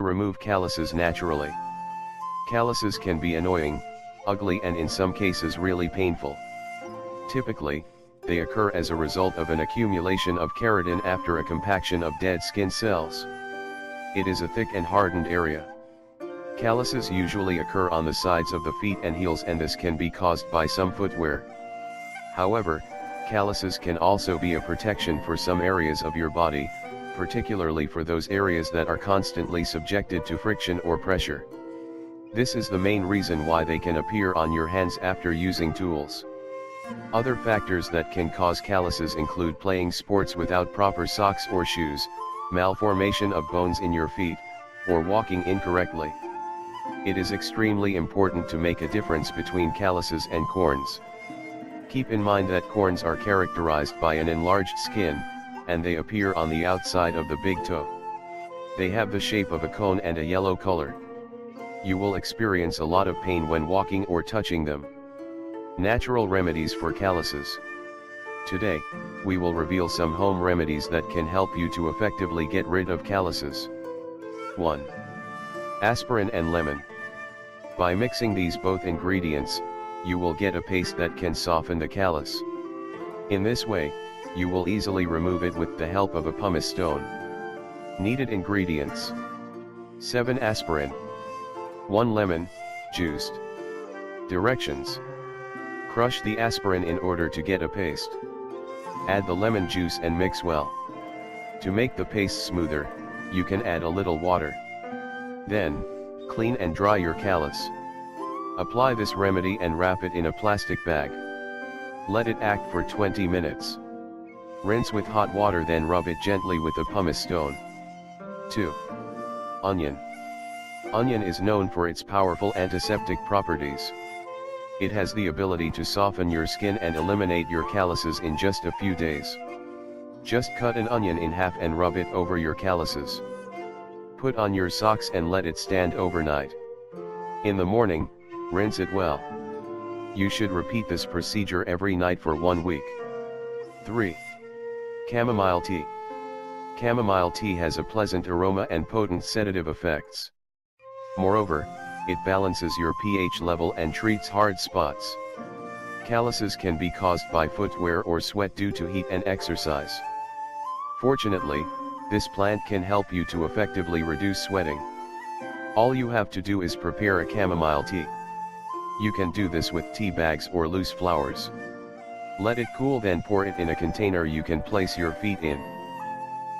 Remove calluses naturally. Calluses can be annoying, ugly and in some cases really painful. Typically, they occur as a result of an accumulation of keratin after a compaction of dead skin cells. It is a thick and hardened area. Calluses usually occur on the sides of the feet and heels, and this can be caused by some footwear. However, calluses can also be a protection for some areas of your body, particularly for those areas that are constantly subjected to friction or pressure. This is the main reason why they can appear on your hands after using tools. Other factors that can cause calluses include playing sports without proper socks or shoes, malformation of bones in your feet, or walking incorrectly. It is extremely important to make a difference between calluses and corns. Keep in mind that corns are characterized by an enlarged skin, and they appear on the outside of the big toe. They have the shape of a cone and a yellow color. You will experience a lot of pain when walking or touching them. Natural remedies for calluses. Today, we will reveal some home remedies that can help you to effectively get rid of calluses. 1. Aspirin and lemon. By mixing these both ingredients, you will get a paste that can soften the callus. In this way, you will easily remove it with the help of a pumice stone. Needed ingredients: 7 aspirin, 1 lemon, juiced. Directions: crush the aspirin in order to get a paste. Add the lemon juice and mix well. To make the paste smoother, you can add a little water. Then, clean and dry your callus. Apply this remedy and wrap it in a plastic bag. Let it act for 20 minutes. Rinse with hot water, then rub it gently with a pumice stone. 2. Onion. Onion is known for its powerful antiseptic properties. It has the ability to soften your skin and eliminate your calluses in just a few days. Just cut an onion in half and rub it over your calluses. Put on your socks and let it stand overnight. In the morning, rinse it well. You should repeat this procedure every night for 1 week. 3. Chamomile tea. Chamomile tea has a pleasant aroma and potent sedative effects. Moreover, it balances your pH level and treats hard spots. Calluses can be caused by footwear or sweat due to heat and exercise. Fortunately, this plant can help you to effectively reduce sweating. All you have to do is prepare a chamomile tea. You can do this with tea bags or loose flowers. Let it cool, then pour it in a container you can place your feet in.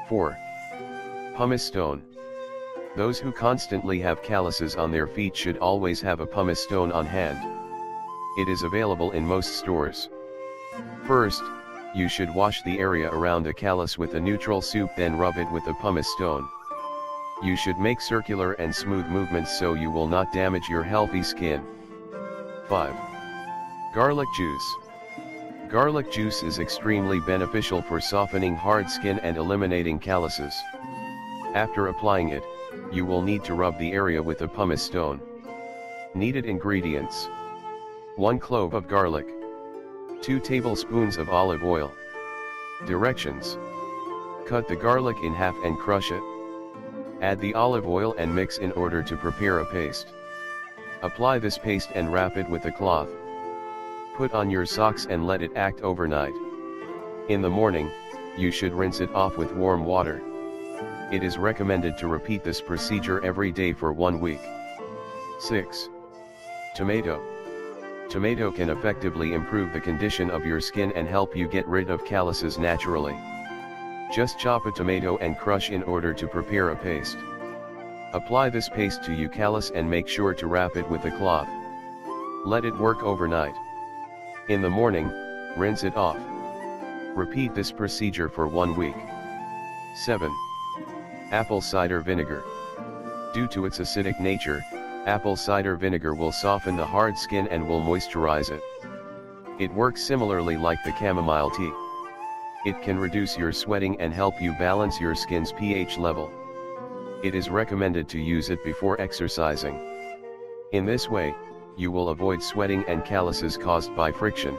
4. Pumice stone. Those who constantly have calluses on their feet should always have a pumice stone on hand. It is available in most stores. First, you should wash the area around a callus with a neutral soup, then rub it with a pumice stone. You should make circular and smooth movements so you will not damage your healthy skin. 5. Garlic juice. Garlic juice is extremely beneficial for softening hard skin and eliminating calluses. After applying it, you will need to rub the area with a pumice stone. Needed ingredients: 1 clove of garlic, 2 tablespoons of olive oil. Directions: cut the garlic in half and crush it. Add the olive oil and mix in order to prepare a paste. Apply this paste and wrap it with a cloth. Put on your socks and let it act overnight. In the morning, you should rinse it off with warm water. It is recommended to repeat this procedure every day for 1 week. 6. Tomato. Tomato can effectively improve the condition of your skin and help you get rid of calluses naturally. Just chop a tomato and crush in order to prepare a paste. Apply this paste to your callus and make sure to wrap it with a cloth. Let it work overnight. In the morning, rinse it off. Repeat this procedure for 1 week. 7. Apple cider vinegar. Due to its acidic nature, apple cider vinegar will soften the hard skin and will moisturize it. It works similarly like the chamomile tea. It can reduce your sweating and help you balance your skin's pH level. It is recommended to use it before exercising. In this way, you will avoid sweating and calluses caused by friction.